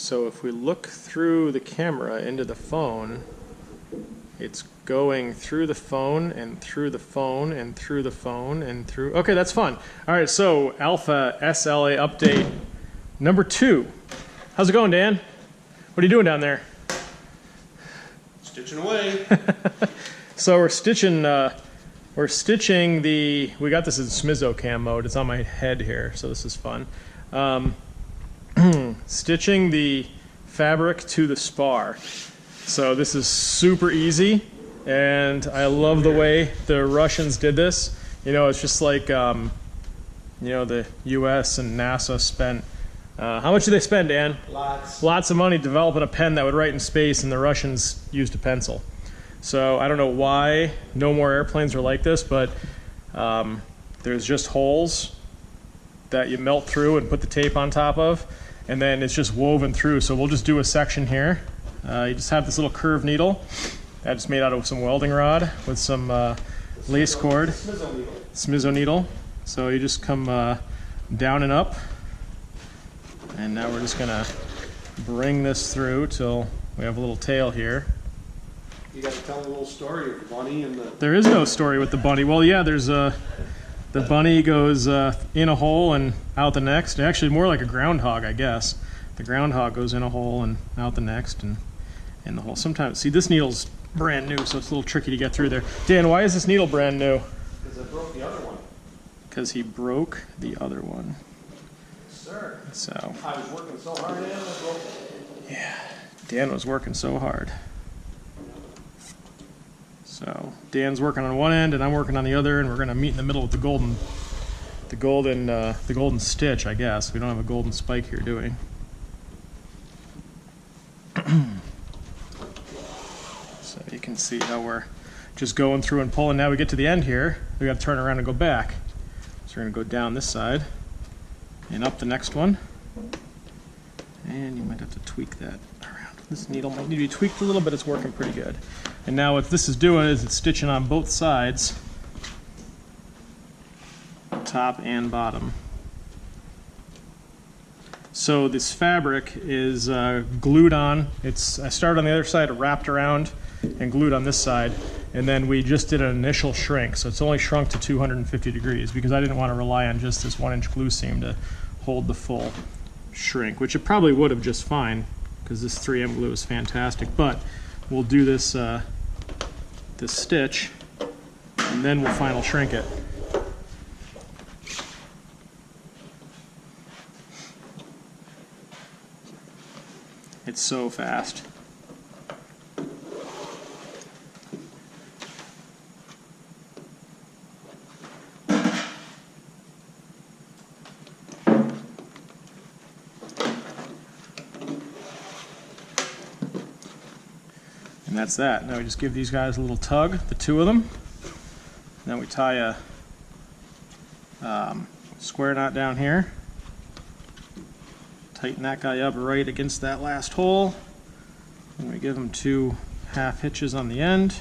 So if we look through the camera into the phone, it's going through the phone and through the phone and through the phone and through. Okay, that's fun. All right, so Alpha SLA update number 2. How's it going, Dan? What are you doing down there? Stitching away. So we're stitching the. We got this in Smizzo cam mode. It's on my head here, so this is fun. Stitching the fabric to the spar. So this is super easy, and I love the way the Russians did this. You know, it's just like, you know, the U.S. and NASA spent, how much did they spend, Dan? Lots of money developing a pen that would write in space, and the Russians used a pencil. So I don't know why no more airplanes are like this, but there's just holes that you melt through and put the tape on top of, and then it's just woven through. So we'll just do a section here. You just have this little curved needle that's made out of some welding rod with some lace cord. Smizzo needle. So you just come down and up, and now we're just gonna bring this through till we have a little tail here. You got to tell a little story of the bunny and the... There is no story with the bunny. Well, yeah, there's the bunny goes in a hole and out the next. Actually, more like a groundhog, I guess. The groundhog goes in a hole and out the next, and in the hole. Sometimes, see, this needle's brand new, so it's a little tricky to get through there. Dan, why is this needle brand new? Because I broke the other one. Because he broke the other one. Yes, sir. So. I was working so hard and I broke it. Yeah, Dan was working so hard. So Dan's working on one end and I'm working on the other, and we're going to meet in the middle with the golden stitch, I guess. We don't have a golden spike here, do we? So you can see how we're just going through and pulling. Now we get to the end here. We got to turn around and go back. So we're going to go down this side and up the next one. And you might have to tweak that around. This needle might need to be tweaked a little bit. It's working pretty good. And now what this is doing is it's stitching on both sides, top and bottom. So this fabric is glued on. I started on the other side, wrapped around, and glued on this side. And then we just did an initial shrink. So it's only shrunk to 250 degrees because I didn't want to rely on just this 1-inch glue seam to hold the full shrink, which it probably would have just fine because this 3M glue is fantastic. But we'll do this this stitch, and then we'll final shrink it. It's so fast. And that's that. Now we just give these guys a little tug, the 2 of them. Then we tie a square knot down here. Tighten that guy up right against that last hole. And we give them 2 half hitches on the end.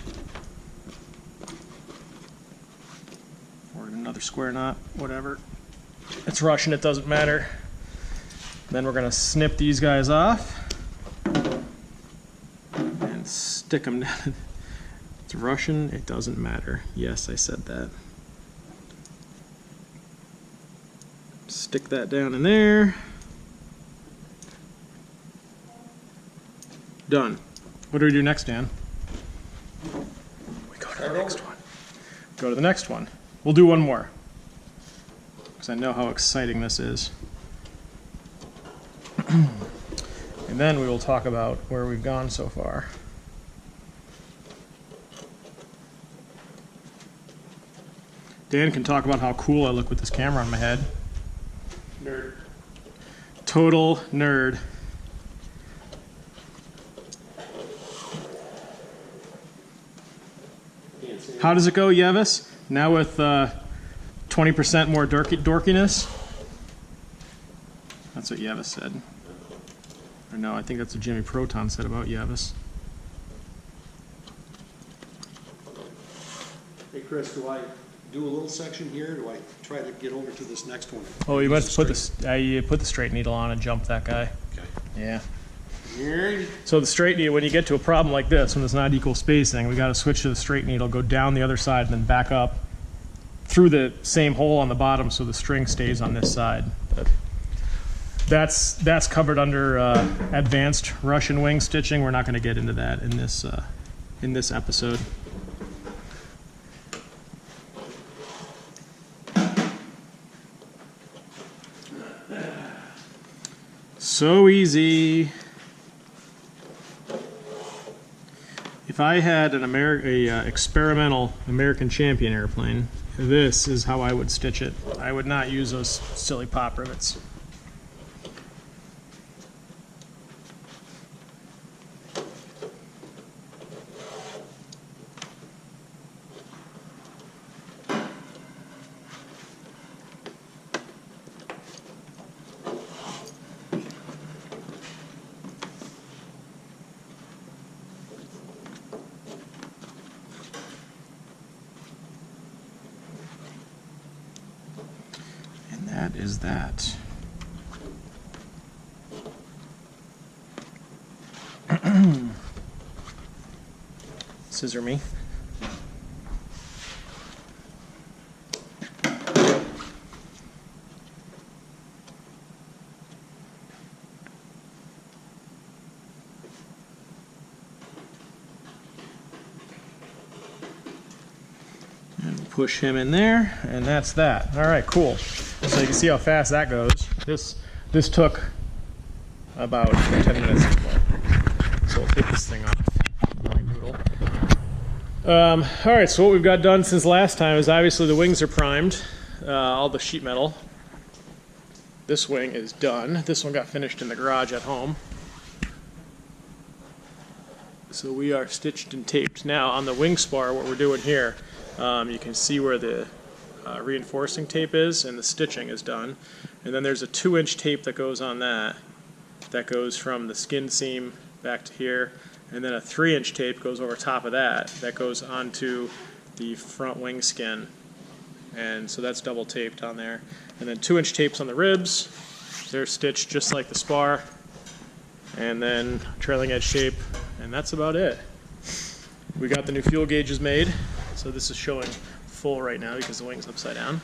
Or another square knot, whatever. It's Russian, it doesn't matter. Then we're going to snip these guys off. Stick them down. It's Russian, it doesn't matter. Yes, I said that. Stick that down in there. Done. What do we do next, Dan? We go to the next one. Go to the next one. We'll do one more, because I know how exciting this is. And then we will talk about where we've gone so far. Dan can talk about how cool I look with this camera on my head. Nerd. Total nerd. How does it go, Yevis? Now with 20% more dorkiness? That's what Yevis said. Or no, I think that's what Jimmy Proton said about Yevis. Hey Chris, do I do a little section here, or do I try to get over to this next one? Oh, you must put the straight needle on and jump that guy. Okay. Yeah. Here. So the straight needle, when you get to a problem like this, when it's not equal spacing, we got to switch to the straight needle, go down the other side, and then back up through the same hole on the bottom so the string stays on this side. But that's covered under advanced Russian wing stitching. We're not going to get into that in this episode. So easy. If I had an experimental American Champion airplane, this is how I would stitch it. I would not use those silly pop rivets. That is that. Scissor me. And push him in there, and that's that. All right, cool. So you can see how fast that goes. This took about 10 minutes. So we'll take this thing off. All right, so what we've got done since last time is obviously the wings are primed, all the sheet metal. This wing is done. This one got finished in the garage at home. So we are stitched and taped. Now on the wing spar, what we're doing here, you can see where the reinforcing tape is and the stitching is done. And then there's a 2-inch tape that goes on that goes from the skin seam back to here, and then a 3-inch tape goes over top of that goes onto the front wing skin, and so that's double taped on there. And then 2-inch tapes on the ribs, they're stitched just like the spar, and then trailing edge shape, and that's about it. We got the new fuel gauges made, so this is showing full right now because the wing's upside down.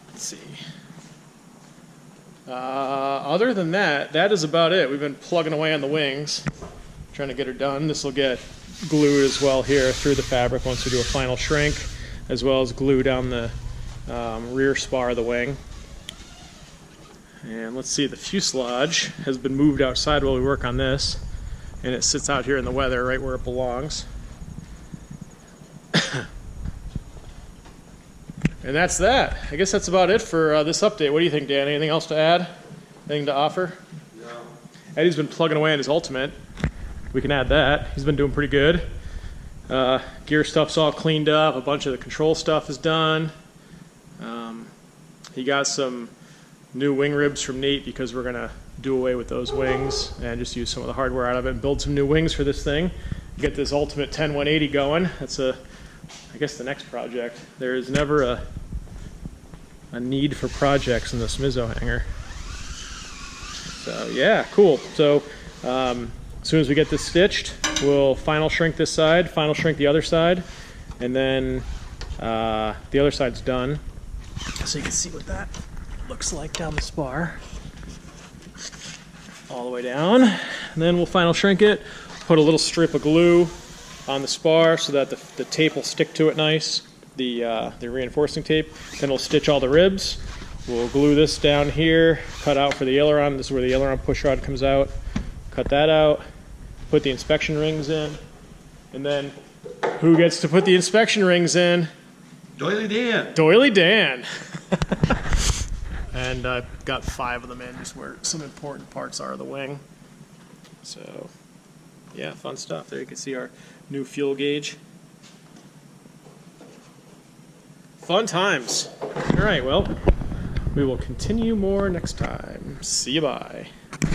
Let's see. Other than that, that is about it. We've been plugging away on the wings, trying to get her done. This will get glued as well here through the fabric once we do a final shrink, as well as glue down the rear spar of the wing. And let's see, the fuselage has been moved outside while we work on this, and it sits out here in the weather right where it belongs. And that's that. I guess that's about it for this update. What do you think, Dan? Anything else to add? Anything to offer? No. Eddie's been plugging away on his Ultimate. We can add that. He's been doing pretty good. Gear stuff's all cleaned up. A bunch of the control stuff is done. He got some new wing ribs from Nate because we're going to do away with those wings and just use some of the hardware out of it and build some new wings for this thing. Get this Ultimate 10-180 going. That's I guess the next project. There is never a need for projects in the Smizzo hangar. So yeah, cool. So as soon as we get this stitched, we'll final shrink this side, final shrink the other side, and then the other side's done. So you can see what that looks like down the spar. All the way down. And then we'll final shrink it, put a little strip of glue on the spar so that the tape will stick to it nice, the reinforcing tape. Then we'll stitch all the ribs. We'll glue this down here, cut out for the aileron. This is where the aileron push rod comes out. Cut that out, put the inspection rings in, and then who gets to put the inspection rings in? Doily Dan. Doily Dan. And I've got 5 of them in, just where some important parts are of the wing. So yeah, fun stuff. There you can see our new fuel gauge. Fun times. All right, well, we will continue more next time. See you, bye.